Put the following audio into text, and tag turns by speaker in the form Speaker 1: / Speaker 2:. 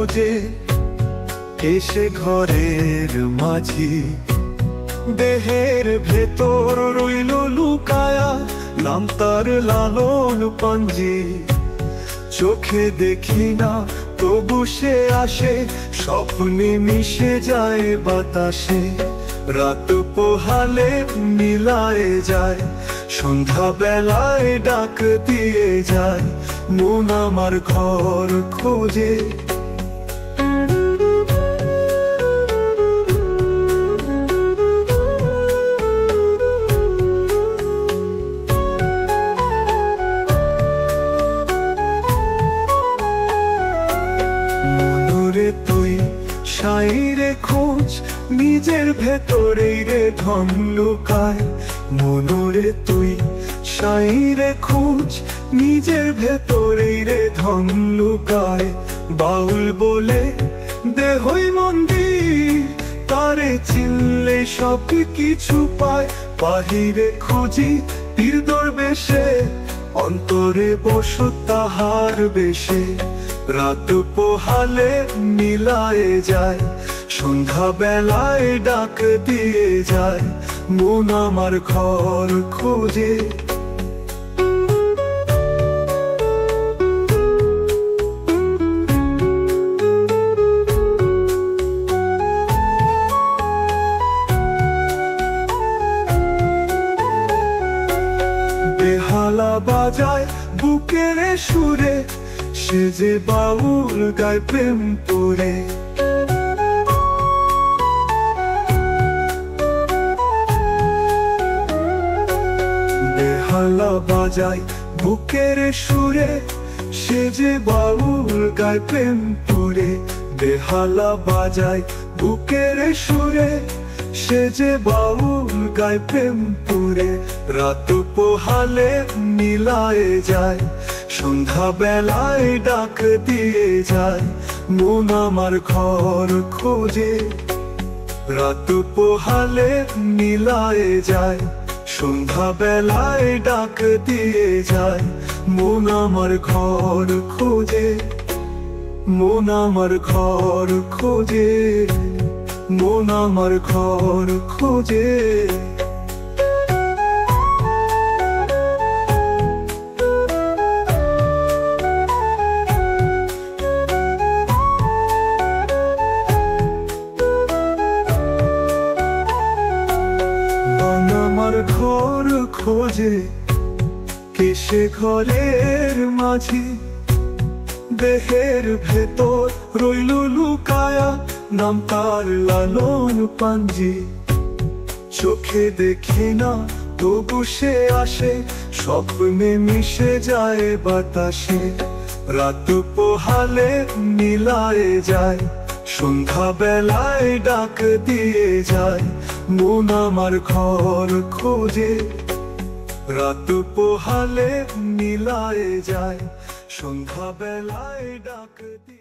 Speaker 1: খোঁজে এসে ঘরের মাঝি। দেহের ভেতর রইল লুকায়া নাম তার লালন পাঞ্জি। চোখে দেখি না তবু সে আসে, স্বপ্নে মিশে যায় বাতাসে। রাত পোহালে মিলায় যায়, সন্ধ্যা বেলায় ডাক দিয়ে যায়, মন আমার ঘর খোঁজে। তুই সাইরে খোঁজ নিজের ভেতরেই রে ধন লুকায়। মনরে তুই সাইরে খোঁজ নিজের ভেতরেই রে ধন লুকায়। বাউল বলে দেহই মন্দির, তারে চিনলে সব কিছু পায়। বাহিরে খুঁজি তীর দরবেশে, অন্তরে বসো তাহার বেশে। রাত পোহালে মিলায় যায়, সন্ধ্যা বেলায় ডাক দিয়ে যায়, মন আমার ঘর খোঁজে। বেহালা বাজায় বুকের সুরে, সে যে বাউল গায় প্রেম তোরে। বেহালা বাজায় বুকের সুরে, সে যে বাউল গায় প্রেম তোরে। বেহালা বাজায় বুকের সুরে, সে যে বাউল গায় প্রেম তোরে। রাত পোহালে মিলায় যায়, সন্ধ্যা বেলায় ডাক দিয়ে যায়, মন আমার ঘর খোঁজে। রাত পোহালে মিলায় যায়, সন্ধ্যা বেলায় ডাক দিয়ে যায়, মন আমার ঘর খোঁজে। মন আমার ঘর খোঁজে, মন আমার ঘর খোঁজে। আমার ঘর খোঁজে কেসে ঘরের মাঝি। দেহের ভেতর রইল লুকায়া নাম তার লালন পাঞ্জি। চোখে দেখি না তবু সে আসে, স্বপ্নে মিশে যায় বাতাসে। রাত পোহালে মিলায় যায়, সন্ধ্যা বেলায় ডাক দিয়ে যায়, মন আমার ঘর খোঁজে। রাত পোহালে মিলায় যায়, সন্ধ্যা বেলায় ডাক দিয়ে